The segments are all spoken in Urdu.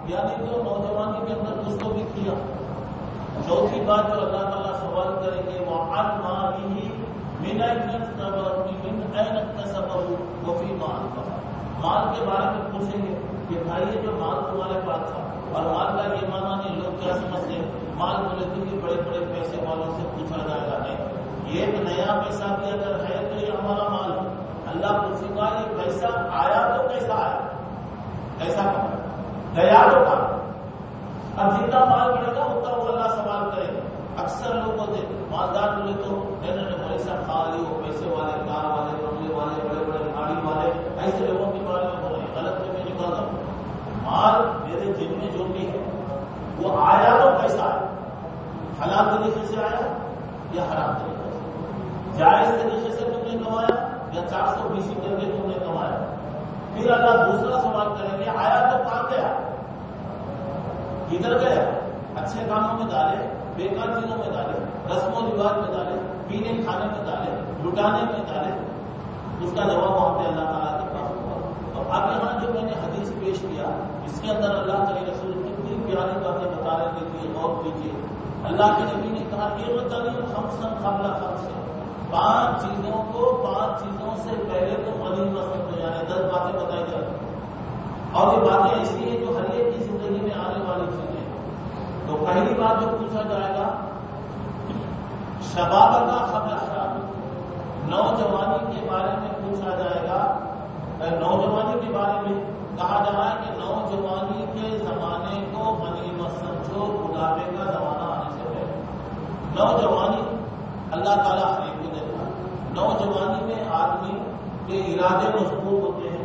یعنی جو نوجوانی کے اندر کچھ تو بھی کیا. چوتھی بات جو اللہ تعالیٰ سوال کریں گے وہ مالی من این اکتسبہ وفیما انفقہ. مال کے بارے میں پوچھیں گے کہ بھائی یہ جو مال تمہارے پاس تھا, اور مال کا یہ معنی نہیں لوگ کیا سمجھتے ہیں مال بولے تو کہ بڑے بڑے پیسے والوں سے پوچھا جائے گا. نہیں, یہ ایک نیا پیسہ بھی اگر ہے تو یہ ہمارا مال ہے. اللہ پوچھے گا یہ پیسہ آیا تو کیسا آیا, کیسا گیا تو کہاں. اب جتنا مال بڑھے گا اتنا وہ اللہ سوال کرے گا. اکثر لوگ ہوتے مالدار بولے تو پیسہ کھا لی, وہ پیسے والے, کار والے, بنگلے والے, بڑے بڑے گاڑی والے, ایسے لوگوں کے بارے میں بول رہے ہیں. غلط میں نکال رہا ہوں. مال میرے جن میں جو بھی ہے وہ آیا تو کیسا آیا, حلال طریقے سے آیا یا حرام طریقے سے, جائز طریقے سے تم نے کمایا یا 420 کر کے تم نے کمایا. پھر اللہ دوسرا سوال کریں گے آیا تو کہاں گیا, کدھر گیا. اچھے کاموں میں ڈالے, بیکار چیزوں میں ڈالے, رسم و رواج میں ڈالے, پینے کھانے میں ڈالے, لٹانے میں ڈالے. اس کا جواب وہاں پہ اللہ تعالیٰ کے پاس ہوگا. اور اب یہاں جو میں نے حدیث پیش کیا اس کے اندر اللہ کے رسول کتنی پیاری باتیں بتا رہے تھے, غور کیجیے. اللہ کے نبی نے کہا یہ بتائیے خمسن قبل خمس, 5 چیزوں کو 5 چیزوں سے پہلے تو غنیمت سمجھو, یعنی 10 باتیں بتائی جاتی. اور یہ باتیں ایسی ہیں جو ہر ایک کی زندگی میں آنے والی چیزیں. تو پہلی بات جو پوچھا جائے گا شباب کا قبل شراب, نوجوانی کے بارے میں پوچھا جائے گا. نوجوانی کے بارے میں کہا جا رہا ہے کہ نوجوانی کے زمانے کو غنیمت سمجھو, بڑھاپے کا زمانہ آنے سے پہلے. نوجوانی اللہ تعالیٰ ہر ایک کو دیتا ہے. نوجوانی میں آدمی کے ارادے مضبوط ہوتے ہیں,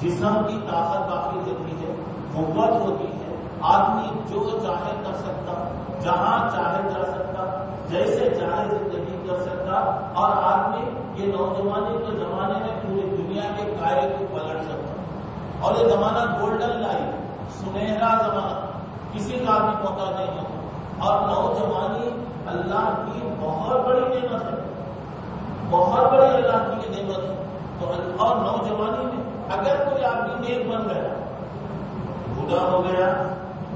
جسم کی طاقت کافی ہوتی ہے, قوت ہوتی ہے, آدمی جو چاہے کر سکتا, جہاں چاہے جا سکتا, جیسے چاہے زندگی کر سکتا. اور آدمی یہ نوجوانی کے زمانے میں پوری دنیا کے قائد کو پلٹ سکتا. اور یہ زمانہ گولڈن لائن, سنہرا زمانہ, کسی کا بھی موقع نہیں ہوتا. اور نوجوانی اللہ کی بہت بڑی نعمت ہے, بہت بڑی اللہ کی نعمت ہے. تو اور نوجوانی میں اگر کوئی آدمی نیک بن گیا, بوڑھا ہو گیا,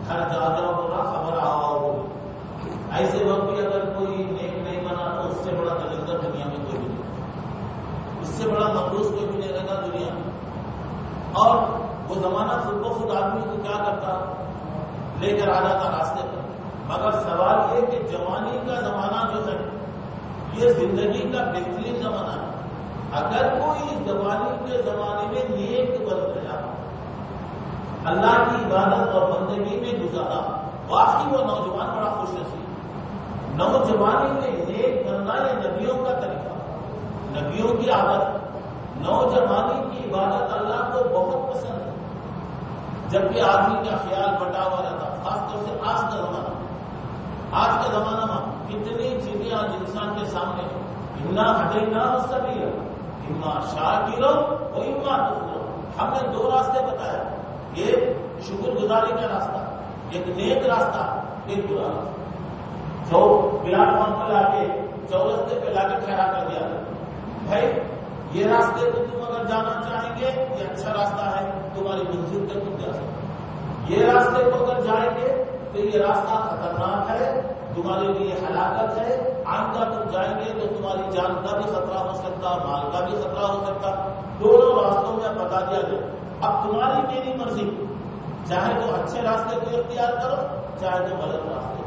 گھر جا ہو رہا, خبر ہوا ہوگی, ایسے وقت بھی اگر کوئی نیک نہیں بنا تو اس سے بڑا دلندر دنیا میں کوئی بھی نہیں, اس سے بڑا مقروض کوئی بھی نہیں رہتا دنیا میں. اور وہ زمانہ خود بخود آدمی کو کیا کرتا, لے کر آ جاتا راستے پر. مگر سوال یہ کہ جوانی کا زمانہ جو ہے یہ زندگی کا بہترین زمانہ ہے. اگر کوئی جوانی کے زمانے میں نیک بن گیا, اللہ کی عبادت اور بندگی میں گزارا, واقعی وہ نوجوان بڑا خوش نصیب. نوجوانی میں نیک بننا یہ نبیوں کا طریقہ, نبیوں کی عادت. نوجوانی کی عبادت اللہ کو بہت پسند ہے, جبکہ آدمی کا خیال بٹا ہوا رہتا, خاص طور سے آج کا زمانہ. آج کے زمانہ میں کتنی چیزیں آج انسان کے سامنے ہیں. انا ہٹینا سبھی, اما شاکرا و اما کفورا. ہم نے 2 راستے بتایا, ایک شکر گزاری کا راستہ, ایک نیک راستہ, ایک برا راستہ. جو پلاٹ فارم پہ لا کے چورستے پہ لا کے کھڑا کر دیا بھائی یہ راستے کو تم اگر جانا چاہیں گے یہ اچھا راستہ ہے, تمہاری منزل تک تم جا سکتے. یہ راستے کو اگر جائیں گے تو یہ راستہ خطرناک ہے, تمہارے لیے ہلاکت ہے, آئندہ تم جائیں گے تو تمہاری جان کا بھی خطرہ ہو سکتا, مال کا بھی خطرہ ہو سکتا. دونوں راستوں میں بتا دیا گیا. اب تمہاری میری مرضی, چاہے تو اچھے راستے کو اختیار کرو, چاہے تو غلط راستے.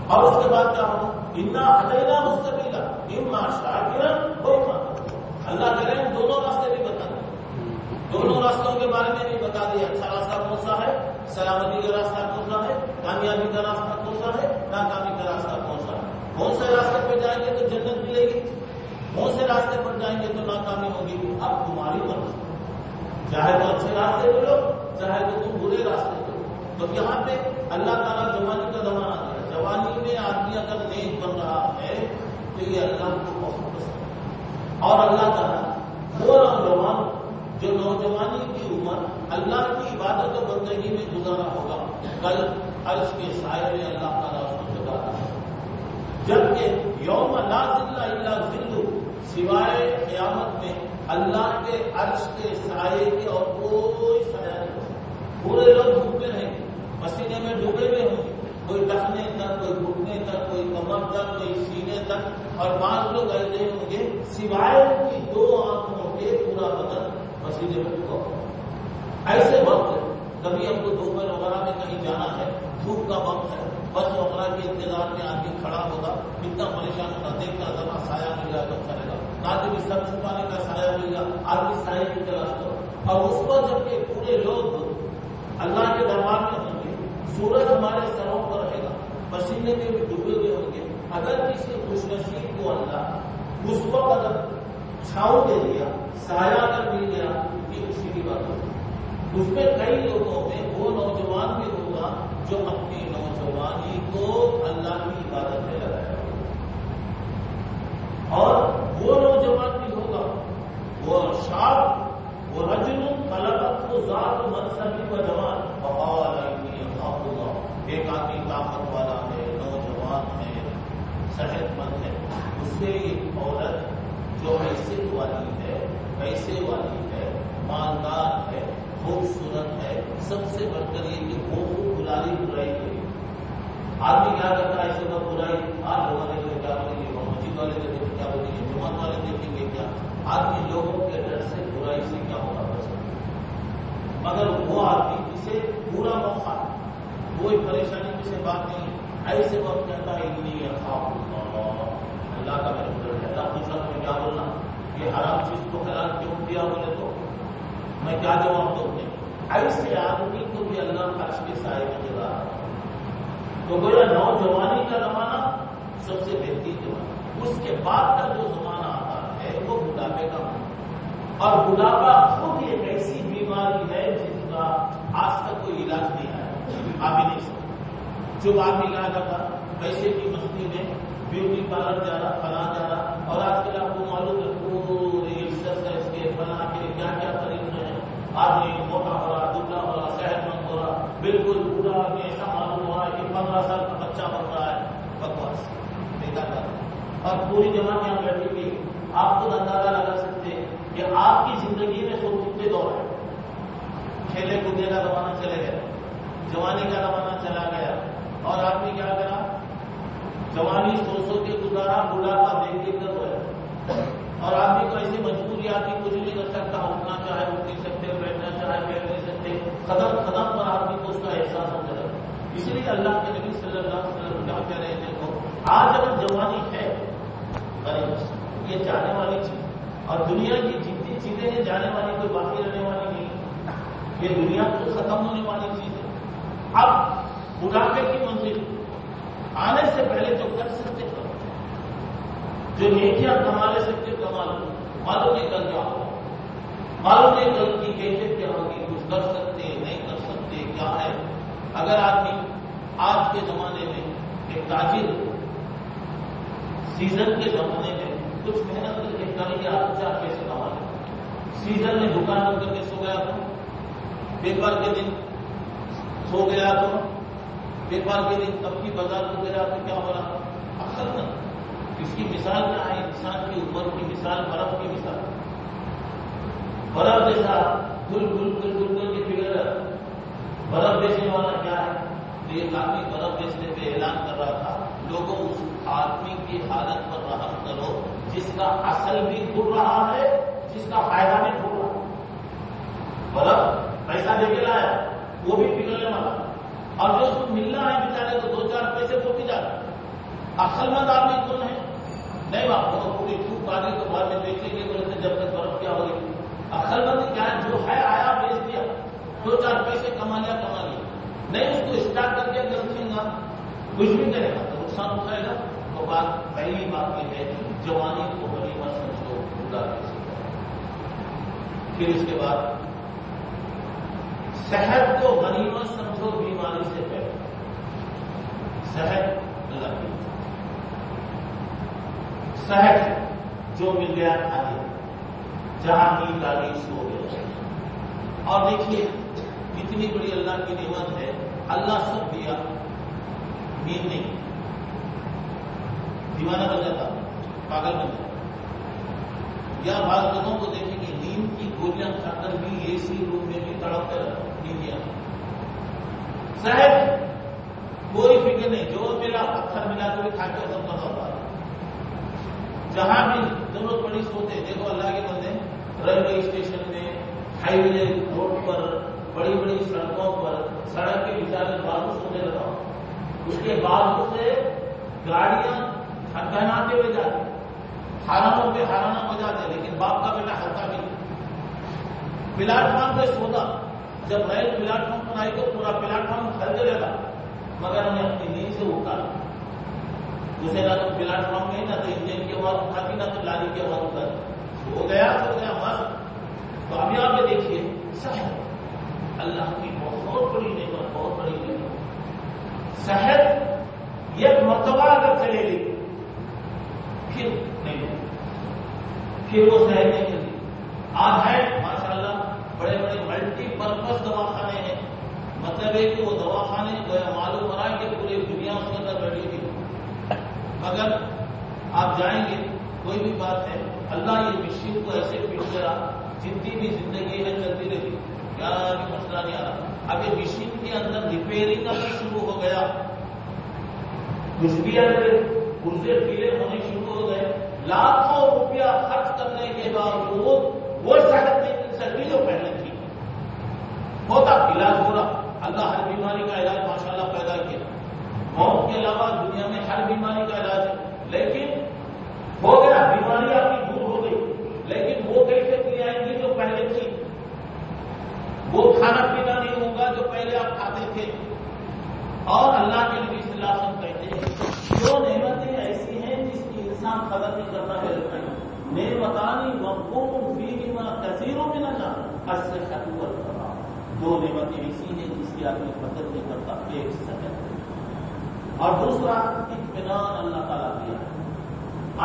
اور اس کے بعد کیا ہوگا, انا ہٹینا مستقیلا اما شاکرا و اما کفورا. اللہ کہہ رہے ہیں دونوں راستے بھی بتا دیں, دونوں راستوں کے بارے میں بھی بتا دیں. اچھا راستہ کون سا ہے, سلامتی کا راستہ کون سا ہے, کامیابی کا راستہ کون سا ہے, ناکامی کا راستہ کون سا ہے. کون سے راستے پہ جائیں گے تو جنت ملے گی, کون سے راستے پر جائیں گے تو ناکامی ہوگی. اب تمہاری مرضی, چاہے تو اچھے راستے ملو, چاہے تو تم برے راستے ملو. تو یہاں پہ اللہ تعالیٰ جوانی کا زمانہ ہے. جوانی میں آدمی اگر نیک بن رہا ہے تو یہ اللہ کو بہت پسند ہے. اور اللہ تعالیٰ وہ نوجوان جو نوجوانی کی عمر اللہ کی عبادت و بندگی میں گزارا ہوگا, کل عرش کے سائے میں اللہ تعالیٰ اس کو جگا رہا ہے. جبکہ یوم لا ظل الا ظلہ, سوائے قیامت میں اللہ کے عرش کے سائے کے اور کوئی سایہ نہیں. پورے لوگ دھوپ میں رہیں گے، پسینے میں ڈوبے ہوئے ہوں گے، کوئی ٹخنے تک، کوئی گھٹنے تک، کوئی کمر تک، کوئی سینے تک، اور 5 لوگ ایسے ہوں گے سوائے ان کی 2 آنکھوں کے پورا بدن پسینے میں ڈوبا ہوا۔ ایسے وقت کبھی ہم کو دوپہر وغیرہ میں کہیں جانا ہے، دھوپ کا وقت ہے، بس وغیرہ کے انتظار میں آدمی کھڑا ہوگا، اتنا پریشان ہوگا، دیکھتا ذرا سایہ مل جائے تو چلے گا، رات میں سر چھپانے کا سایہ مل گیا، آدمی سایہ کی تلاش کرو۔ اور اس پر جب کہ پورے لوگ اللہ کے دربار میں ہوں گے، سورج ہمارے سروں پر رہے گا، پسینے میں بھی ڈوبے ہوئے ہوں گے، اگر کسی خوش نصیب کو اللہ اس وقت اگر چھاؤں دے دیا، سایہ اگر مل گیا، یہ خوشی کی بات ہوگی۔ اس میں کئی لوگوں میں وہ نوجوان بھی ہوگا جو اپنی نوجوانی کو اللہ کی عبادت میں لگایا اور وہ نوجوان بھی ہوگا، وہ شاب، وہ رجل خلقت کو ذات منصب و جمال وقال انی اخاف اللہ، ایک آدمی طاقت والا ہے، نوجوان ہے، صحت مند ہے، اس سے ایک عورت جو حیثیت والی ہے، پیسے والی ہے، مالدار ہے، خوبصورت ہے، سب سے بڑھ کر یہ کہ وہ بلائی برائی ہے۔ آدمی کیا کرتا ہے ایسے میں برائی، آج لوگوں نے کیا بولیں گے، مسجد والے دیکھیں کیا بولیں گے، جماعت والے دیکھیں گے کیا، آدمی لوگوں کے ڈر سے برائی سے کیا ہوگا پسند، مگر وہ آدمی جسے پورا موقع کوئی پریشانی کی سے بات نہیں، ایسے وقت کہتا ہے انی اخاف اللہ، اللہ کا میرے ڈر ہے۔ اللہ پوچھا تو کیا بولنا، یہ حرام چیز کو حلال کیوں کیا بولے تو میں کیا جواب دوں گی؟ ایسے آدمی کو بھی اللہ عرش کے سائے میں دے رہا ہے۔ تو گویا نوجوانی کا زمانہ سب سے بہترین زمانہ، اس کے بعد کا جو زمانہ آتا ہے وہ بڑھاپے کا ہوتا، اور بڑھاپا خود ایک ایسی بیماری ہے جس کا آج تک کوئی علاج نہیں آیا، آپ ہی نہیں سکتے۔ جو آدمی کیا کرتا پیسے کی مستی میں بیوٹی پارلر جا رہا، فلاں جا رہا، اور آج کل آپ کو معلوم ہے پورے ایکسرسائز کے بنا کے کیا کیا طریقے ہیں، آدمی موٹا ہو رہا، دبلا ہو رہا، صحت مند ہو رہا، بالکل پورا آدمی ایسا معلوم ہو رہا ہے کہ 15 سال کا بچہ بن رہا ہے، بکواس بیکار بات۔ اور پوری جماعت یہاں بیٹھی ہوئی، آپ خود اندازہ لگا سکتے ہیں کہ آپ کی زندگی میں خود کتنے دور ہے، کھیلے کودنے کا زمانہ چلے گیا، جوانی کا زمانہ چلا گیا، اور آدمی کیا کرا، جوانی سو کے گزارا، بڑھاپا دیکھ دیکھ کر ہوئے، اور آدمی کو ایسی مجبوری آدمی کچھ نہیں کر سکتا، اٹھنا چاہے اٹھ نہیں سکتے، بیٹھنا چاہے بیٹھ نہیں سکتے، قدم قدم پر آدمی کو اس کا احساس ہوتا ہے۔ اس لیے اللہ کے نبی صلی اللہ علیہ وسلم کیا کہہ رہے تھے، کو آج اگر جوانی ہے یہ جانے والی چیز، اور دنیا کی جتنی چیزیں ہیں جانے والی، کوئی باقی رہنے والی نہیں، یہ دنیا تو ختم ہونے والی چیز ہے۔ اب بڑھاپے کی منزل آنے سے پہلے جو کر سکتے کرو، جو نیکیاں کما لے سکتے کما لو، معلوم نہیں کل کیا ہوگا، معلوم نہیں کل کی کیفیت کیا ہوگی، کچھ کر سکتے نہیں کر سکتے کیا ہے۔ اگر آدمی آج کے زمانے میں ایک تاجر سیزن کے زمانے میں کچھ محنت کر کے کل یا 4 پیسے کما لے، سیزن میں دکان بند کر کے سو گیا تو، بیکار کے دن سو گیا تو، بیکار کے دن تب کی بازار کو گیا تو کیا ہو رہا، اکثر نہیں۔ اس کی مثال کیا ہے، انسان کی عمر کی مثال برف کی مثال، برف جیسا گل گل گل گل گل کے بگڑ رہا، برف بیچنے والا کیا ہے، تو ایک آدمی برف بیچنے پہ اعلان کر رہا تھا، لوگوں اس آدمی کی حالت پر رحم کرو جس کا اصل بھی گر رہا ہے، جس کا فائدہ بھی گر رہا ہے۔ برف پیسہ دے کے لایا وہ بھی پگھلنے والا، اور جو اس کو ملنا ہے بیچارے کو 2-4 پیسے وہ بھی جاتا ہے۔ اصل مند آدمی کون ہے، نہیں آپ کو پوری چھوٹ پا دی تو بعد میں بیچیں گے بولے تھے جب تک برف کیا ہوگی۔ اصل مند کیا ہے، جو ہے آیا بیچ دیا، 2-4 پیسے کما لیا، نہیں اس کو اسٹارٹ کر کے رکھیں گا، کچھ بھی کرے گا تو نقصان اٹھائے گا۔ تو بات پہلی بات یہ ہے جوانی کو غنیمت سمجھو، بولا کیسے کرو۔ پھر اس کے بعد صحت کو غنیمت سمجھو، بیماری سے پہلے صحت اللہ کی صحت جو مل گیا کھانے، جہاں نیند آ گئی سو گئے۔ اور دیکھیے کتنی بڑی اللہ کی نعمت ہے، اللہ سب دیا، نیند نہیں، دیوانہ بن جاتا، پاگل بن جاتا، یا بعض لوگوں کو دیکھیں گے نیند کی گولیاں کھا کر بھی اے سی روم میں بھی تڑپ کر نیند آتی، صحت کوئی فکر نہیں، جو ملا پتھر ملا تو بھی کھا کے ختم کرنا ہوگا. جہاں بھی ضرورت پڑی سوتے. دیکھو اللہ کے بندے ریلوے اسٹیشن میں، ہائی وے روڈ پر، بڑی بڑی سڑکوں پر، سڑک کے بیچارے بازو سونے لگا، اس کے بازو سے گاڑیاں پہناتے ہوئے جاتے، ہارانوں پہ ہارانا بجاتے، لیکن باپ کا بیٹا ہلکا بھی نہیں. پلیٹ فارم پہ سوتا، جب ریل پلیٹ فارم پر آئی تو پورا پلیٹ فارم ہلکے لگا، مگر ہمیں اپنی نیند سے اٹھا. اسے نہ تو پلیٹ فارم میں، نہ تو انجن کی آواز اٹھاتی، نہ تو لاری کی آواز اٹھاتی. سو گیا مست. تو ابھی آپ یہ دیکھیے صحت اللہ کی بہت بڑی نعمت، بہت بڑی نعمت. صحت ایک مرتبہ اگر چلے گی پھر نہیں، پھر وہ صحت نہیں چلتی. آج ہے ماشاء اللہ بڑے بڑے ملٹی پرپز دواخانے ہیں. مطلب ہے کہ وہ دواخانے معلوم ہو رہا ہے کہ پوری دنیا اس کے اندر بیٹھی تھی، مگر آپ جائیں گے کوئی بھی بات ہے، اللہ یہ مشین کو ایسے فٹ کرا جتنی بھی زندگی ہے چلتی رہی، کیا مسئلہ نہیں آ رہا. اب یہ مشین کے اندر ریپیئرنگ کا بھی شروع ہو گیا، کچھ بھی اندر پرزے پیلے ہونے شروع ہو گئے. لاکھوں روپیہ خرچ کرنے کے باوجود وہ صحت نہیں مل سکتی جو پہلے تھی. ہوتا علاج ہو رہا، اللہ ہر بیماری کا علاج ماشاءاللہ پیدا کیا. موت کے علاوہ دنیا میں ہر بیماری کا علاج ہے، لیکن ہو گیا بیماری آپ کی دور ہو گئی، لیکن وہ کیسے پی آئیں گی جو پہلے تھی. وہ کھانا پینا نہیں ہوگا جو پہلے آپ کھاتے تھے. اور اللہ کے نبی صلی اللہ علیہ وسلم کہتے ہیں جو نعمتیں ایسی ہیں جس کی انسان قدر نہیں کرتا ہے. نعمتانی مقبول فیہما کثیر من الناس الصحۃ والفراغ. دو نعمتیں ایسی ہیں جس کی آدمی قدر نہیں کرتا. ایک صحت اور دوسرا اطمینان اللہ تعالیٰ دیا.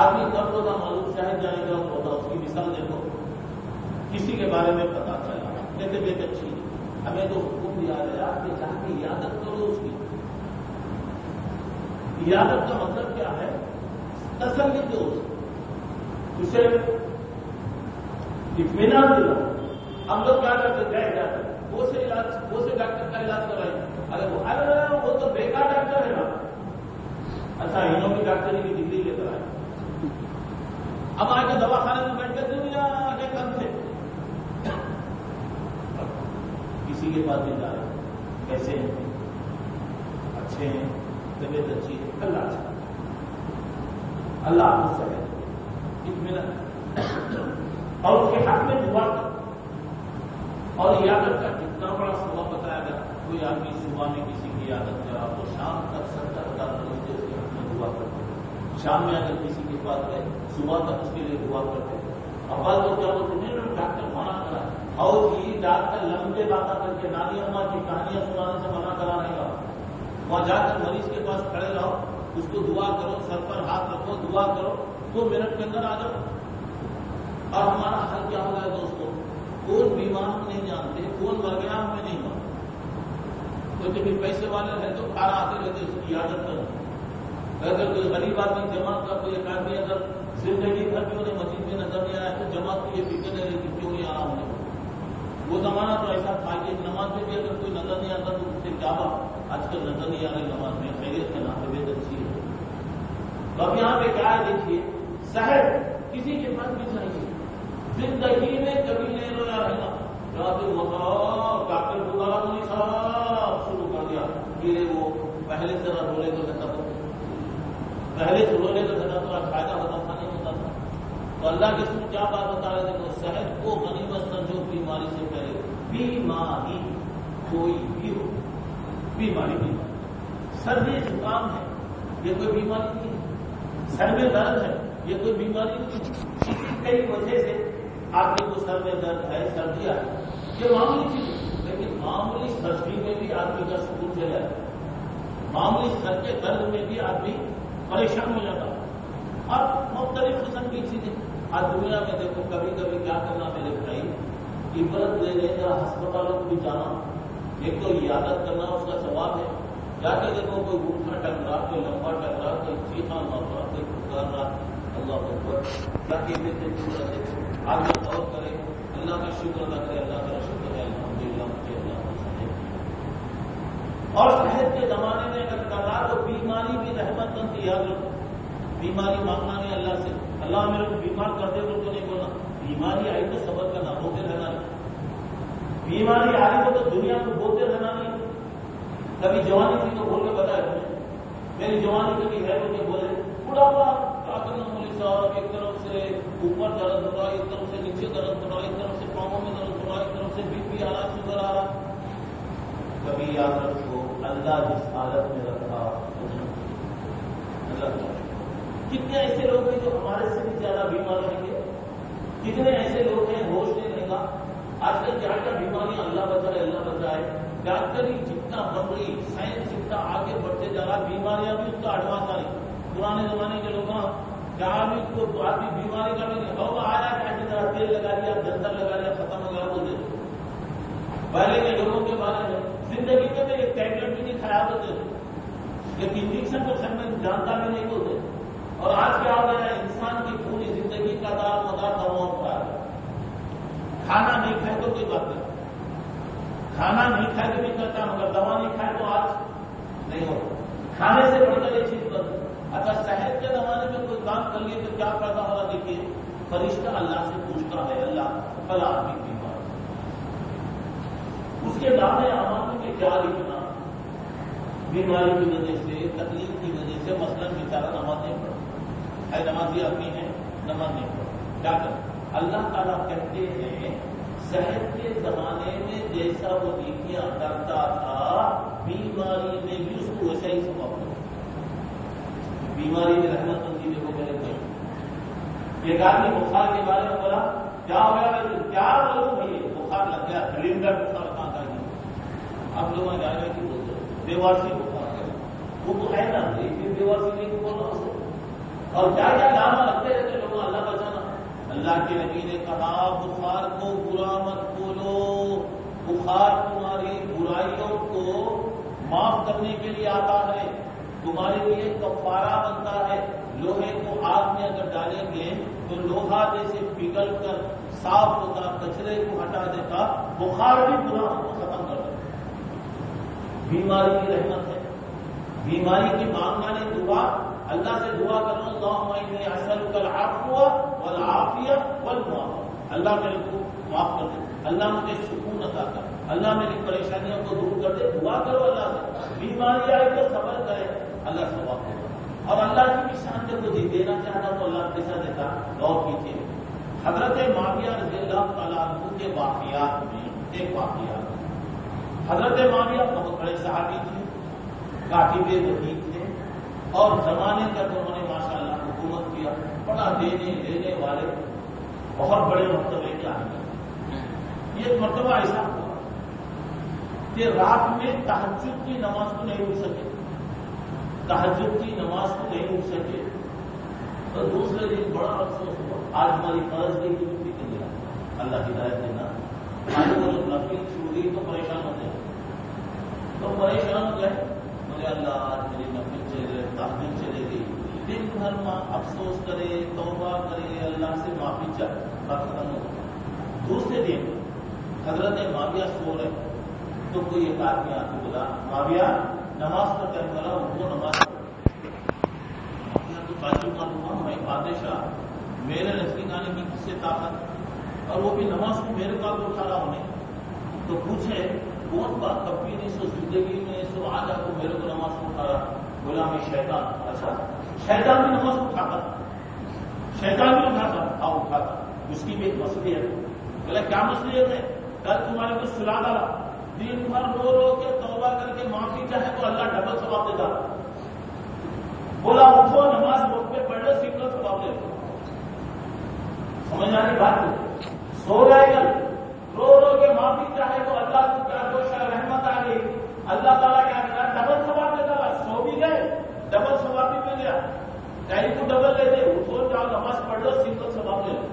آدمی کب روزہ معلوم شاید جانے کا ہوتا. اس کی مثال دیکھو، کسی کے بارے میں پتا چلا کہ طبیعت اچھی ہے، ہمیں تو حکم دیا گیا کہ جا کے عیادت کرو. اس کی عیادت کا مطلب کیا ہے؟ تسلی دو، اسے اطمینان دلا. ہم لوگ کیا کرتے گئے جاتے وہ سے ڈاکٹر کا علاج کرائیں. ارے وہ تو بیکار ڈاکٹر ہے نا. اچھا انہوں کی ڈاکٹری کی ڈگری لے کر آئے، اب آ کے دواخانے میں بیٹھ کے دنیا کے کم تھے. کسی کے پاس بھی جا رہے، کیسے ہیں؟ اچھے ہیں، طبیعت اچھی ہے، اللہ اچھا، اللہ آپ کو سکے اطمینان. اور اس کے حق میں دعا کر. اور عیادت کا کتنا بڑا ثواب بتایا گیا. کوئی آدمی صبح میں کسی کی عیادت کرا تو شام تک 70,000 فرشتے اس کے حق میں دعا کرتے. شام میں اگر کسی کے پاس گئے صبح تک اس کے لیے دعا کرتے. اب بات تو کیا بولتے ہیں ڈاکٹر منع کرا، اور یہ ڈاکٹر لمبے باتیں کر کے نانی اماں کی کہانیاں سنانے سے منع کرا نہیں گا. وہاں جا کر مریض کے پاس کھڑے رہو، اس کو دعا کرو، سر پر ہاتھ رکھو، دعا کرو، 2 منٹ کے اندر آ جاؤ. اور ہمارا حل کیا ہو گیا دوستوں؟ کون بیمار ہم نہیں جانتے، کون مر گیا ہمیں نہیں مانتے. کیونکہ پھر پیسے والے ہیں تو کھانا آتے رہتے اس کی عادت کرو. اگر کوئی غریب آدمی جماعت کا کوئی ایک آدمی اگر زندگی بھر بھی انہیں مسجد میں نظر نہیں آیا تو جماعت کی یہ فکر نہیں رہتی کیوں یہ آرام ہونے. وہ زمانہ تو ایسا تھا کہ نماز میں بھی اگر کوئی نظر نہیں آتا تو اس سے کیا بات. آج کل نظر نہیں آ رہی نماز میں، خیریت کا نام طبیعت اچھی ہے. تو اب یہاں پہ کیا ہے دیکھیے، صحت کسی کے پاس بھی چاہیے. زندگی میں کبھی نہیں رویا رہنا. ڈاکٹر دوبارہ تو نہیں صاحب شروع کر دیا کہ وہ پہلے ذرا رولے تو زیادہ پہلے تو رولے تو زیادہ تھوڑا فائدہ ہوتا تھا نہیں ہوتا تھا. تو اللہ کے سن کیا بات بتا رہے تھے کہ صحت کو غنیمت سمجھو بیماری سے پہلے. بیماری کوئی بھی ہو، بیماری سردی زکام ہے یہ کوئی بیماری نہیں ہے. سر میں درد ہے یہ کوئی بیماری نہیں ہے. کئی وجہ سے آپ کو سر میں درد ہے، سردیاں ہے، یہ معمولی چیز ہے. لیکن معمولی سردی میں بھی آدمی کا سکون چلا جاتا ہے، معمولی سر کے درد میں بھی آدمی پریشان ہو جاتا ہے. اور مختلف قسم کی چیزیں آج دنیا میں دیکھو. کبھی کبھی کیا کرنا میرے بھائی، عبرت لینے کا ہسپتالوں کو بھی جانا. ایک تو عیادت کرنا اس کا ثواب ہے. جا کے دیکھو کوئی گھومنا ٹک رہا، کوئی لمبا ٹک رہا، کوئی چیخا مار رہا، کوئی پکار رہا، اللہ اکبر کیا کہتے آگے غور کرے، اللہ کا شکر ادا کرے. اللہ کا شکر ہے الحمدللہ مجھے اللہ کو سمجھے. اور صحت کے زمانے میں اگر کر رہا تو بیماری بھی رحمت بنتی، یاد رکھو۔ بیماری مانگنا نہیں اللہ سے، اللہ میرے کو بیمار کر دے تو نہیں بولنا، بیماری آئی تو صبر کرنا، روتے رہنا نہیں۔ بیماری آ رہی تو دنیا کو بولتے رہنا نہیں۔ کبھی جوانی تھی تو بول کے بتایا تمہیں، میری جوانی کبھی ہے تو بولے بڑا ہوا کیا کرنا مولوی صاحب، ایک طرف سے اوپر درد ہو رہا، ایک طرف سے نیچے درد ہو رہا، ایک طرف سے پاؤں میں درد ہو رہا، ایک طرف سے بی پی آ رہا، شوگر آ رہا۔ کبھی یاد رکھو اللہ جس حالت میں رکھا اللہ۔ کتنے ایسے لوگ ہیں جو ہمارے سے بھی زیادہ بیمار رہیں گے، کتنے ایسے لوگ ہیں ہوش نہیں رہے گا۔ آج کل کیا کیا بیماریاں اللہ بچائے اللہ بچائے، ڈاکٹری جتنا بڑھ رہی، سائنس جتنا آگے بڑھتے جا رہا، بیماریاں بھی اس کا ایڈوانس آ رہی۔ پرانے زمانے کے لوگ کیا بھی کو آدمی بیماری کا بھی نہیں ہوگا، آ رہا ہے کہ تیل لگا لیا، جنتر لگا لیا، ختم ہو گیا وہ دے دو۔ پہلے کے لوگوں کے بارے میں زندگی کے میں ایک ٹیبلٹ بھی نہیں کھایا ہوتے، ایک انجیکشن کو سر میں جانتا بھی نہیں ہوتے۔ اور آج کیا ہو رہا ہے، انسان کی پوری زندگی کا دار مدار دواؤں پر ہے۔ کھانا نہیں کھائے تو کوئی بات نہیں، کھانا نہیں کھائے تو بھی کرتا، مگر دوا نہیں کھائے تو آج نہیں ہوتا۔ کھانے سے بڑھ کر یہ چیز بند۔ اگر صحت کے زمانے میں کوئی کام کر لیے تو کیا پیدا ہو رہا، دیکھیے فرشتہ اللہ سے پوچھتا ہے، اللہ بلا آدمی بیمار، اس کے دعوے عوام میں کیا لکھنا، بیماری کی وجہ سے، تکلیف کی وجہ سے، مثلاً بیچارہ نماز نہیں پڑھا ہے، نمازی آدمی ہے نماز نہیں پڑھا، کیا کریں؟ اللہ تعالیٰ کہتے ہیں صحت کے زمانے میں جیسا وہ نیکیاں کرتا تھا، بیماری میں بھی اس کو ویسا ہی سبب ہو۔ بیماری میں رحمت بندی دیکھو میرے بھائی، ایک آدمی بخار کے بارے میں بولا کیا ہو گیا، کیا بولوں بھائی بخار لگ گیا، سلینڈر بخار کہاں کا نہیں، آپ لوگوں نے جانے کی بولتے بیوارسی بخار ہے، وہ تو ہے نا، لیکن بیوارسی نہیں کو بولنا اسے۔ اور کیا کیا ڈرامہ رکھتے رہتے لوگوں، اللہ بچانا۔ اللہ کے نبی نے کہا بخار کو برا مت بولو، بخار تمہاری برائیوں کو معاف کرنے کے لیے آتا ہے، تمہارے لیے کفارہ بنتا ہے۔ لوہے کو آگ میں اگر ڈالیں گے تو لوہا جیسے پگھل کر صاف ہوتا، کچرے کو ہٹا دیتا، بخار بھی برا کو ختم کر دیتا۔ بیماری کی رحمت ہے، بیماری کی مانگنا نہیں، دعا اللہ سے دعا کرنا، اللہم انی اسألک العفو والعافیہ والمعافیہ، اللہ میرے کو معاف کر دے، اللہ مجھے سکون عطا کر، اللہ میری پریشانیوں کو دور کر دے۔ دعا کرو اللہ سے، بیماری آئے تو صبر کرے، اللہ ثواب دے گا۔ اور اللہ کی بھی شان کو دینا چاہتا تو اللہ کیسا دیتا، غور کیجیے۔ حضرت معاویہ رضی اللہ تعالیٰ عنہ کے واقعات میں ایک واقعہ، حضرت معاویہ بہت بڑے صحابی تھے، کاتب وحی تھے، اور زمانے تک انہوں نے ماشاءاللہ حکومت کیا، بڑا دینے لینے والے، بہت بڑے مرتبے کے آدمی۔ یہ مرتبہ ایسا ہوا کہ رات میں تہجد کی نماز کو نہیں اٹھ سکے، تہجد کی نماز کو نہیں اٹھ سکے، تو دوسرے دن بڑا افسوس ہوا، آج ہماری فرض کی چھٹی کے دیا، اللہ ہدایت دینا، آج وہ لوگ نفل چھوڑی تو پریشان ہو گئے، تو پریشان ہو گئے، مجھے اللہ آج میری نفل چلے گئے، تہجد چلے گئی، دن بھر ماں افسوس کرے، توبہ کرے، اللہ سے معافی چاہے، بات ختم ہو گئی۔ دوسرے دن حضرت معاویہ سو رہے تو کوئی ایک آدمی آ کے بولا، معاویہ نماز کا ٹائم کرا، ان کو نماز معاویہ تو تعجب کا ہوا، میں بادشاہ، میرے نزدیک آنے کی کس سے طاقت، اور وہ بھی نماز کو میرے پاس اٹھا رہا ہونے، تو پوچھے بہت بات کبھی نہیں سو زندگی میں سو آج آپ کو میرے کو نماز کو اٹھا رہا، بولا میں شیطان۔ اچھا شیطان بھی نماز اٹھاتا، شیطان بھی اٹھاتا، ہاں اٹھاتا، اس کی بھی ایک مصلیحت ہے۔ بولا کیا مصلیحت ہے؟ کل تمہارے کو سلا ڈالا، دن بھر رو رو کے توبہ کر کے معافی چاہے تو اللہ ڈبل ثواب دیتا۔ بولا اٹھو نماز وقت پہ پڑھ لو، سنگل ثواب دے دو۔ سمجھ آ رہی بات؟ سو گئے کل، رو رو کے معافی چاہے تو اللہ کو کیا دوش رحمت آ گئی، اللہ تعالیٰ کیا کرا ڈبل ثواب دیتا۔ سو بھی گئے، ڈبل ثواب بھی مل گیا، ٹائم کو ڈبل لے دے، اٹھو جاؤ نماز پڑھ لو، سنگل ثواب لے لو۔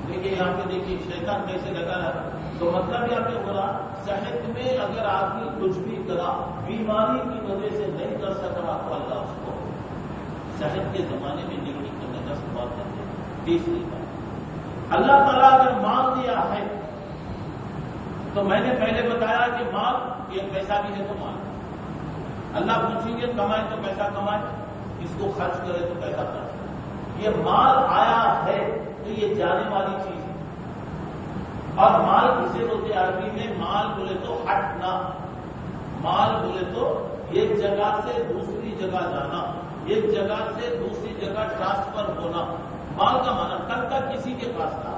دیکھیے یہاں پہ دیکھیے شیطان کیسے لگا ہے۔ تو مطلب یہاں پہ بولا صحت میں اگر آدمی کچھ بھی کرا، بیماری کی وجہ سے نہیں کر سک رہا تو اللہ اس کو صحت کے زمانے میں نیکی کرنے کا سوال کرتے ہیں۔ تیسری بات، اللہ تعالیٰ اگر مال دیا ہے تو میں نے پہلے بتایا کہ مال ایک پیسہ بھی ہے تو مال، اللہ پوچھیں گے کمائے تو کیسا کمائے، اس کو خرچ کرے تو کیسا خرچ کرے۔ یہ مال آیا ہے تو یہ جانے والی چیز ہے، اور مال کسے بولتے عربی میں؟ مال بولے تو ہٹنا، مال بولے تو ایک جگہ سے دوسری جگہ جانا، ایک جگہ سے دوسری جگہ ٹرانسفر ہونا۔ مال کا معنی کل تک کسی کے پاس تھا،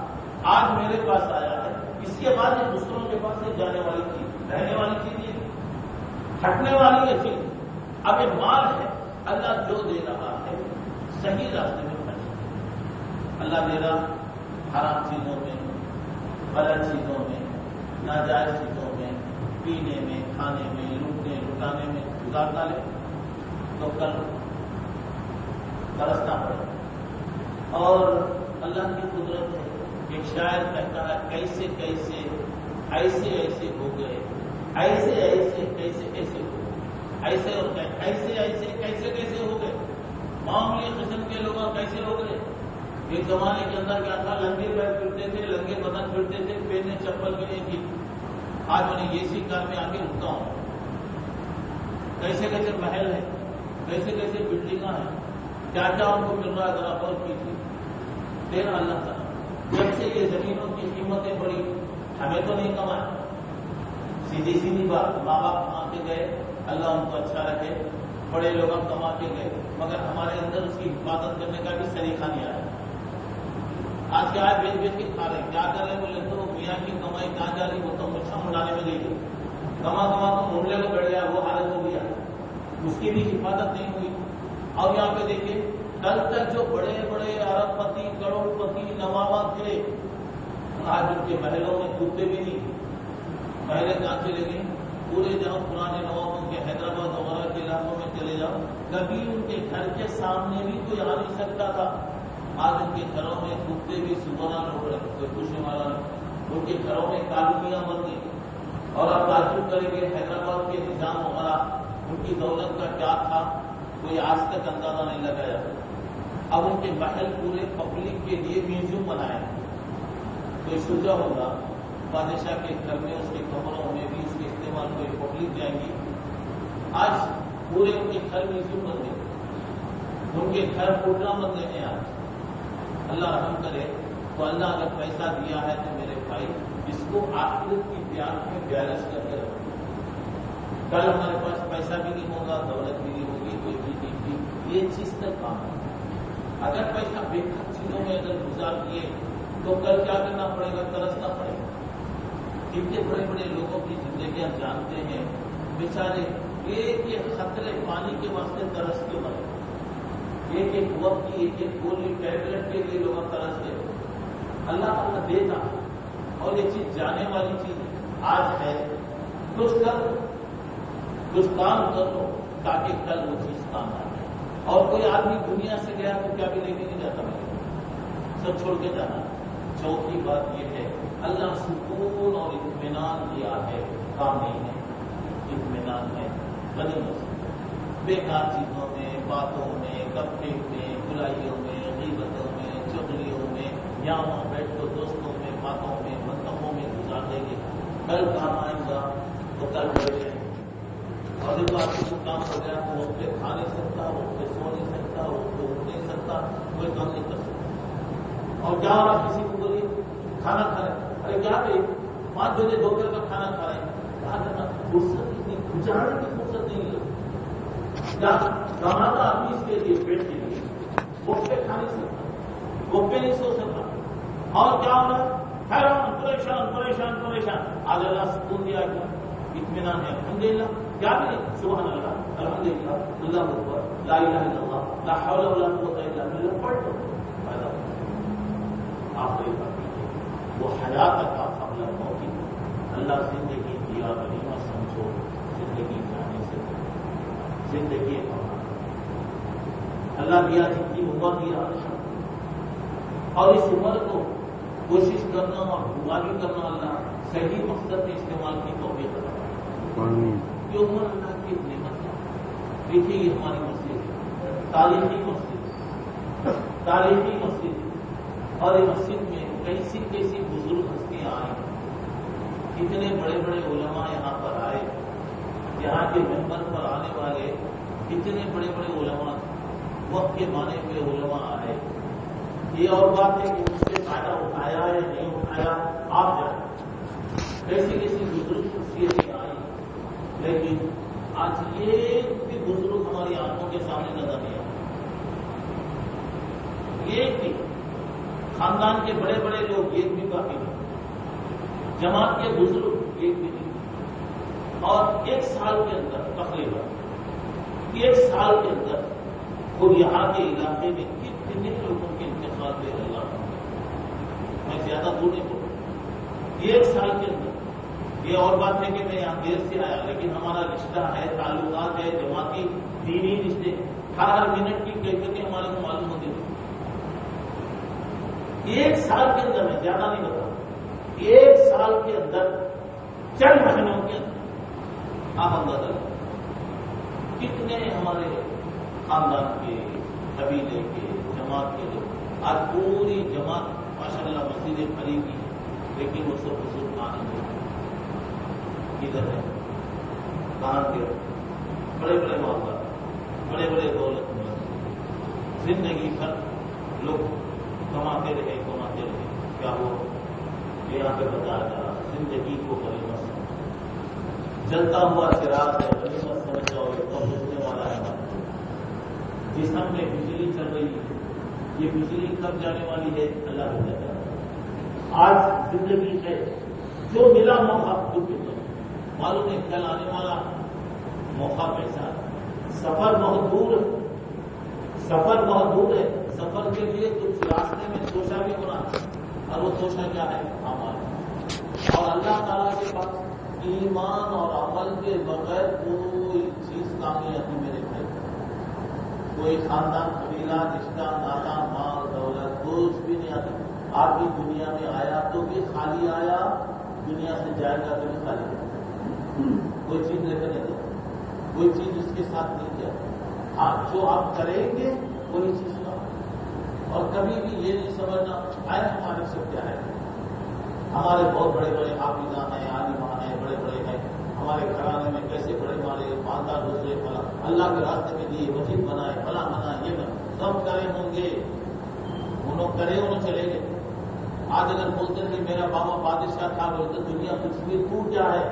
آج میرے پاس آیا ہے، اس کے بعد یہ دوسروں کے پاس سے جانے والی چیز، رہنے والی چیز، یہ ہٹنے والی یہ چیز۔ اب یہ مال ہے، اللہ جو دے رہا ہے صحیح راستے میں خرچ، اللہ دے رہا حرام چیزوں میں، غلط چیزوں میں، ناجائز چیزوں میں، پینے میں، کھانے میں، لوٹنے لٹانے میں گزار ڈالے تو کل برسنا پڑے۔ اور اللہ کی قدرت ہے، ایک شاعر کہتا ہے کیسے کیسے ایسے ایسے ہو گئے، ایسے ایسے کیسے کیسے ہو گئے، ایسے ہوتا ہے، ایسے ایسے کیسے کیسے ہو گئے، معمولی قسم کے لوگ کیسے ہو گئے۔ ایک زمانے کے اندر کیا تھا، لنگے پیر پھرتے تھے، لنگے بدن پھرتے تھے، پہننے چپل بھی نہیں تھی۔ آج میں نے اسی کار میں آ کے رکتا ہوں، کیسے کیسے محل ہے، کیسے کیسے بلڈنگاں ہیں، کیا کیا ان کو مل رہا ہے، ذرا غور کیجیے۔ دینا اللہ تعالیٰ، جب سے یہ زمینوں کی قیمتیں بڑی، ہمیں تو نہیں کمائے، سیدھی سیدھی بات، ماں باپ کما کے گئے، اللہ ان کو اچھا رکھے، بڑے لوگ ہم کما کے گئے، مگر ہمارے اندر اس کی حفاظت کرنے کا بھی سلیقہ نہیں آیا۔ آج کیا ہے، بیچ بیچ کے کھا رہے ہیں، کیا کر رہے ہیں بولے تو میاں کی کمائی کہاں جا رہی، وہ تو مچھا منڈانے میں گئی ہے، کما کما تو منڈلے کو بیٹھ گیا، وہ حالت ہو گیا، اس کی بھی حفاظت نہیں ہوئی۔ اور یہاں پہ دیکھیے، کل تک جو بڑے بڑے ارب پتی، کروڑ پتی، نوابہ تھے، آج ان کے محلوں میں کتے بھی نہیں، محلے کہاں چلے گئے؟ پورے جاؤ پرانے نوابوں کے حیدرآباد وغیرہ کے علاقوں میں چلے جاؤ، کبھی ان کے گھر کے سامنے بھی کوئی آ نہیں سکتا تھا، آج ان کے گھروں میں کتے بھی سبحان لوگ رہے، کوئی پوچھنے والا نہیں، ان کے گھروں میں کالونیاں بن گئی۔ اور آپ تعجب کریں گے حیدرآباد کے نظام وغیرہ، ان کی دولت کا کیا تھا، کوئی آج تک اندازہ نہیں لگایا۔ اب ان کے محل پورے پبلک کے لیے میوزیم بنائے، کوئی سوچا ہوگا بادشاہ کے گھر میں، اس کے کمروں میں بھی اس کے استعمال کوئی پبلک جائیں گی، آج پورے ان کے گھر میوزیم بن گئے، ان کے گھر پروگرام بن گئے ہیں۔ آج اللہ رحم کرے تو اللہ اگر پیسہ دیا ہے تو میرے بھائی اس کو آخرت کی پیار میں بیلنس کر کے رکھو۔ کل ہمارے پاس پیسہ بھی نہیں ہوگا، دولت بھی نہیں ہوگی، کوئی بھی نہیں ہوگی، یہ چیز تک کام ہے۔ اگر پیسہ بےکار چیزوں میں اگر گزار دیے تو کل کیا کرنا پڑے گا، ترسنا پڑے گا۔ اتنے بڑے بڑے لوگوں کی زندگیاں جانتے ہیں، بیچارے ایک ایک خطرے پانی کے واسطے ترس کے مرے، ایک ایک وقت کی ایک ایک گولی ٹیبلٹ کے لیے لوگ ترس گئے۔ اللہ تعالیٰ دیتا، اور یہ چیز جانے والی چیز آج ہے، کچھ کر کچھ کام کر لو تاکہ کل وہ چیز کام آئے۔ اور کوئی آدمی دنیا سے گیا تو کیا بھی لے کے نہیں جاتا، سب چھوڑ کے جانا۔ چوتھی بات یہ ہے، اللہ سکون اور اطمینان دیا ہے، کام نہیں ہے، اطمینان ہے، بنی مسئلہ بیکار چیزوں میں، باتوں میں، گپے میں، بلائیوں میں، غیبتوں میں، چغلیوں میں، یہاں وہاں بیٹھ کر دوستوں میں، باتوں میں، منتخبوں میں گزار دیں گے، کل کام آئے گا تو کل بیٹھے۔ اور جب آدمی کو کام ہو گیا تو وقت پہ کھا نہیں سکتا، وقت پہ سو نہیں سکتا، وقت پہ اٹھ نہیں سکتا، کوئی کام نہیں کر سکتا۔ اور کیا ہو رہا، کسی کو بولیے کھانا کھا رہے، ارے کیا بھائی 5 بجے دوپہر کا کھانا کھا رہے ہیں، کیا کرنا، فرصت اتنی گزارنے کی فرصت نہیں ہے۔ کیا کماتا آدمی اس کے لیے، پیٹ کے لیے، وقت پہ کھا نہیں سکتا، وقت پہ نہیں سو سکتا، اور کیا ہو رہا ہے، حیران، پریشان پریشان پریشان۔ آج اللہ سکون دیا کیا، اطمینان ہے، الحمدللہ، کیا بھی سبحان اللہ، الحمدللہ، اللہ اکبر، لا الہ الا اللہ، لا حول ولا قوت الا باللہ، پڑھ دو فائدہ۔ آخری بات یہ وہ حیات کا قبل موت، اللہ زندگی دیا غنیمت سمجھو، زندگی جانے سے زندگی اللہ دیا، جتنی عمر دیا، اور اس عمر کو کوشش کرنا اور دعا بھی کرنا، اللہ صحیح مقصد میں استعمال کی توفیق عطا فرمائے۔ یہ عمر اللہ کی نعمت ہے۔ دیکھیے یہ ہماری مسجد ہے، تاریخی مسجد، تاریخی مسجد، اور یہ مسجد میں کیسی کیسی بزرگ ہستیاں آئیں، کتنے بڑے بڑے علماء یہاں پر آئے، یہاں کے ممبر پر آنے والے کتنے بڑے بڑے علماء وقت کے مانے ہوئے علماء آئے. یہ اور بات ہے کہ اس سے فائدہ اٹھایا یا نہیں اٹھایا آپ جانیں. کیسی کیسی بزرگ شخصیتیں آئی, لیکن آج ایک بھی بزرگ ہماری آنکھوں کے سامنے نظر نہیں آتا. ایک بھی خاندان کے بڑے بڑے لوگ ایک بھی کافی نہیں, جماعت کے بزرگ ایک بھی نہیں. اور ایک سال کے اندر تقریباً ایک سال کے اندر خود یہاں کے علاقے میں کتنے لوگوں کے انتقال ہوئے اللہ. میں زیادہ دور نہیں بولوں, ایک سال کے اندر. یہ اور بات ہے کہ میں یہاں دیر سے آیا, لیکن ہمارا رشتہ ہے, تعلقات ہے, جماعتی دینی رشتے, ہر منٹ کی کیفیتیں ہمارے کو معلوم ہوتی ہیں. ایک سال کے اندر, میں زیادہ نہیں بتا, ایک سال کے اندر چند مہینوں کے اندر آپ اندازہ لیں کتنے ہمارے خاندان کے, قبیلے کے, جماعت کے لوگ. آج پوری جماعت ماشاء اللہ مسجد قریب کی ہے, لیکن وہ سب بزرگ آنے کدھر ہے, کہاں کے بڑے بڑے معاملات, بڑے بڑے دولت مند, زندگی بھر لوگ کماتے رہے. کیا وہ یہاں پہ بتایا جا رہا, زندگی کو غنیمت سمجھو, جلتا ہوا چراغ ہے, غنیمت سمجھ جاؤ, تو بجنے والا ہے. جسم میں بجلی چل رہی ہے, یہ بجلی کب جانے والی ہے اللہ کو پتہ ہے. آج زندگی ہے, جو ملا موقع خود کے معلوم ہے, کل آنے والا موقع کیسا ہے. سفر بہت دور ہے, سفر بہت دور ہے. سفر کے لیے کچھ راستے میں توشا بھی ہونا, اور وہ توشا کیا ہے, عمل. اور اللہ تعالیٰ کے پاس ایمان اور عمل کے بغیر کوئی چیز کام نہیں آتی میرے بھائی. کوئی خاندان, قبیلہ, رشتہ, ناتا, مال, دولت کچھ بھی نہیں آتی. آپ کی دنیا میں آیا تو بھی خالی آیا, دنیا سے جائے گا تو بھی خالی. کوئی چیز لے کر نہیں جائے, کوئی چیز اس کے ساتھ نہیں جائے. آپ جو آپ کریں گے وہی چیز کا. اور کبھی بھی یہ نہیں سمجھنا آئے ہمارے سب کیا ہے. ہمارے بہت بڑے بڑے حافظاں ہیں, عالمان ہیں, بڑے بڑے ہیں. ہمارے گھرانے میں کیسے بڑے مالے مالدار دوسرے فلاں اللہ کے راستے میں دیے, مسجد بنائے, فلاں بنائے, یہ سب کرے ہوں گے. انہوں کرے, انہوں چلے گئے. آج اگر بولتے ہیں کہ میرا بابا بادشاہ تھا, بولتے دنیا کچھ بھی, تو کیا ہے,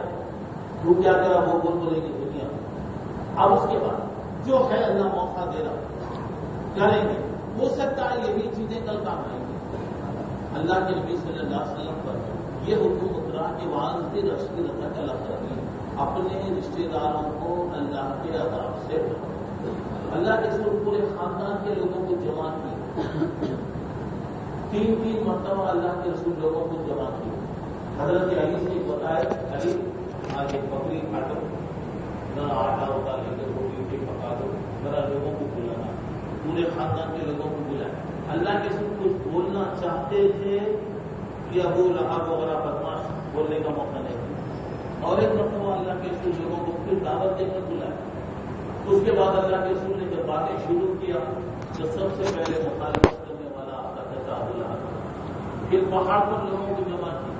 تو کیا کرا, وہ بولے گی دنیا. اب اس کے بعد جو ہے اللہ موقع دے رہا, کریں گے. ہو سکتا ہے یہ بھی چیزیں کل کام آئیں گی. اللہ کے نبی صلی اللہ علیہ وسلم پر یہ حکم اترا کہ وہاں سے رشتے رکھا اللہ کریں, اپنے رشتے داروں کو اللہ کے عذاب سے. اللہ کے سر پورے خاندان کے لوگوں کو جمع کی, 3 مرتبہ اللہ کے رسول لوگوں کو جمع کی. حضرت علی سے بتایا, علی آگے بکری کاٹو, ذرا آٹا ہوتا لے کر روٹی پکا دو, ذرا لوگوں کو بلانا, پورے خاندان کے لوگوں کو بلایا. اللہ کے ساتھ کچھ بولنا چاہتے تھے کہ ابو لہب وغیرہ بدماش بولنے کا موقع نہیں دیا. اور ایک مرتبہ اللہ کے رسول لوگوں کو پھر دعوت دے کر بلایا. اس کے بعد اللہ کے رسول نے جب باتیں شروع کیا تو سب سے پہلے مخالفت کرنے والا آپ کا تھا ابو لہب. پھر پہاڑ پر لوگوں کو جمع کی,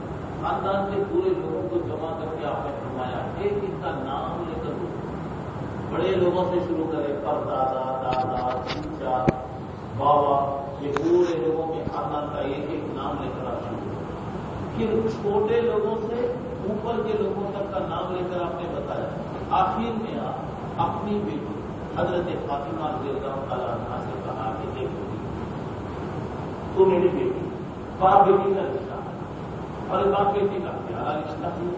خاندان کے پورے لوگوں کو جمع کر کے آپ نے فرمایا ایک ان کا نام لے کر بڑے لوگوں سے شروع کرے, پر دادا, دادا, چچا, بابا, یہ پورے لوگوں کے خاندان کا ایک ایک نام لے کر آپ شروع کریں. پھر چھوٹے لوگوں سے اوپر کے لوگوں تک کا نام لے کر آپ نے بتایا. آخر میں آپ اپنی بیٹی حضرت فاطمہ رضی اللہ تعالیٰ عنہا سے کہا کہ دیکھو تو میری بیٹی, باپ بیٹی کا رشتہ, اور باپ بیٹی کا پیارا رشتہ ہے.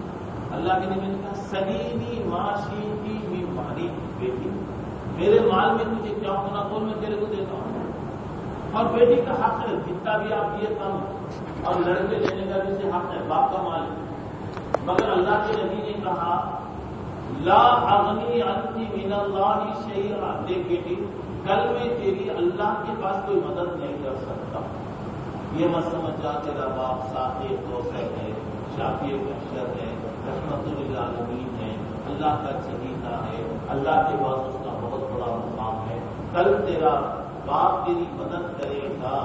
اللہ کے نبی نے کہا سنینی معاشی کی مانی, بیٹی میرے مال میں تجھے کیا ہونا بول, میں تیرے کو دیتا ہوں. اور بیٹی کا حق ہے, جتنا بھی آپ یہ کام, اور لڑکے لینے کا بھی اسے حق ہے, باپ کا مال ہے. مگر اللہ کے نبی نے کہا لا اغنی عنی من اللہ شیئا, دیکھ بیٹی کل میں تیری اللہ کے پاس کوئی مدد نہیں کر سکتا. یہ مت سمجھ جا تیرا باپ ساقی کوثر ہے, شافی محشر ہے, رحمت للعالمین ہے, اللہ کا چہیتا ہے, اللہ کے پاس اس کا بہت بڑا مقام ہے. کل تیرا باپ تیری مدد کرے گا,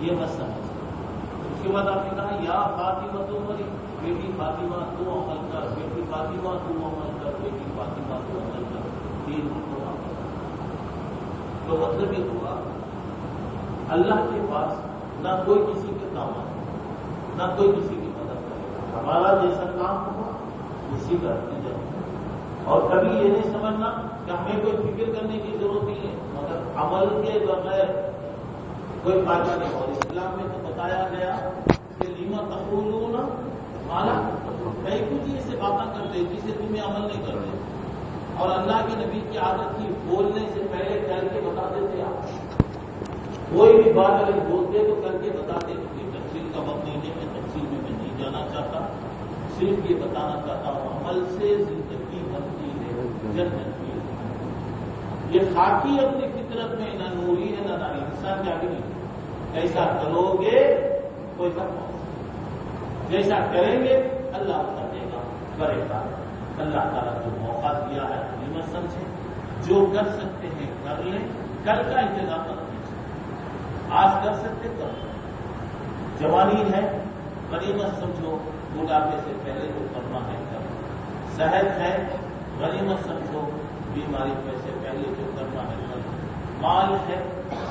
یہ مت سمجھ. اس کے بعد آپ نے کہا یا فاطمہ عمری, بیٹی فاطمہ تو عمل کر، بیٹی فاطمہ تو عمل کر، بیٹی فاطمہ تو عمل کر، 3 مرتبہ تو مطلب یہ ہوا اللہ کے پاس نہ کوئی کسی کے کام آئے، نہ کوئی کسی کی مدد کرے، ہمارا جیسا کام ہوا اسی کا نتیجہ ہوگا۔ اور کبھی یہ نہیں سمجھنا کہ ہمیں کوئی فکر کرنے کی ضرورت نہیں ہے، مگر عمل کے بغیر کوئی فائدہ نہیں۔ اور اسلام میں تو بتایا گیا کہ لیما تقولون مالا کئی کچھ ایسے باتیں کرتے جسے تمہیں عمل نہیں کرتے، اور اللہ کے نبی کی عادت تھی بولنے سے پہلے کر کے بتا دیتے آپ، کوئی بھی بات اگر بولتے تو کر کے بتاتے۔ یہ تفصیل کا وقت نہیں ہے، میں تفصیل میں نہیں جانا چاہتا، صرف یہ بتانا چاہتا ہوں عمل سے زندگی بنتی ہے، جنت کی۔ یہ خاکی اپنی فطرت میں نہ نوری ہے نہ ناری، انسان کیا بھی نہیں، ایسا کرو گے کوئی فرق، جیسا کریں گے اللہ کرے گا، کرے گا۔ اللہ تعالیٰ جو موقع دیا ہے غنیمت سمجھیں، جو کر سکتے ہیں کر لیں، کل کا انتظام نہ کیجیے، آج کر سکتے کر لیں۔ جوانی ہے غنیمت سمجھو، بڑھاپے سے پہلے جو کرنا ہے کر لیں۔ صحت ہے غنیمت سمجھو، بیماری سے پہلے جو کرنا ہے کر لیں۔ مال ہے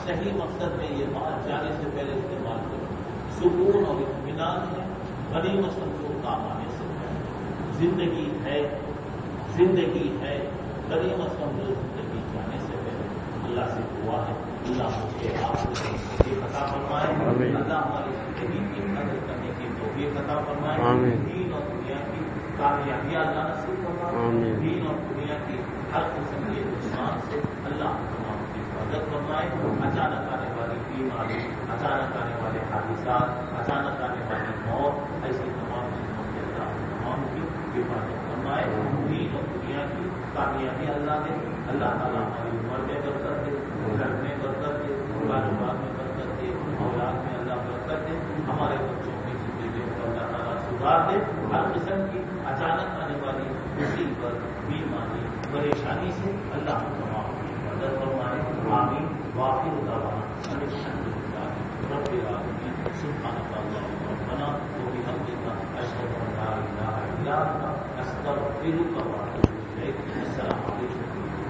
صحیح مقصد میں یہ مال جانے سے پہلے استعمال کرو۔ سکون اور اطمینان ہے غنیمت سمجھو، کام آنے سے پہلے۔ زندگی ہے غنیمت سمجھو، زندگی جانے سے پہلے۔ اللہ سے دعا ہے اللہ مجھے آپ کو یہ عطا فرمائے، اللہ ہماری زندگی کی قدر کرنے کی توفیق عطا فرمائے، دین اور دنیا کی کامیابی اللہ نصیب فرمائے، دین اور دنیا کی ہر قسم کے نقصان سے اللہ تمام کی حفاظت فرمائے۔ اچانک آنے والی بیماری، اچانک آنے والے حادثات، اچانک آنے والی موت، ایسی تمام چیزوں سے اللہ تمام کی حفاظت فرمائے۔ دین اور دنیا کی کامیابی اللہ دے، اللہ تعالیٰ ہماری عمر میں برکت دے، گھر میں برکت دے، کاروبار میں برکت دے، اولاد میں اللہ برکت دے، ہمارے بچوں کی زندگی کو اللہ تعالیٰ سدھار دے۔ ہر قسم کی اچانک آنے والی مصیبت، بیماری، پریشانی سے اللہ تمام کی مدد فرمائے۔ آمین۔ واخر دعوانا الحمدللہ رب العالمین۔ سبحانک اللہم ربنا وبحمدک اشہد ان لا الہ الا انت استغفرک واتوب الیک۔ السلام علیکم۔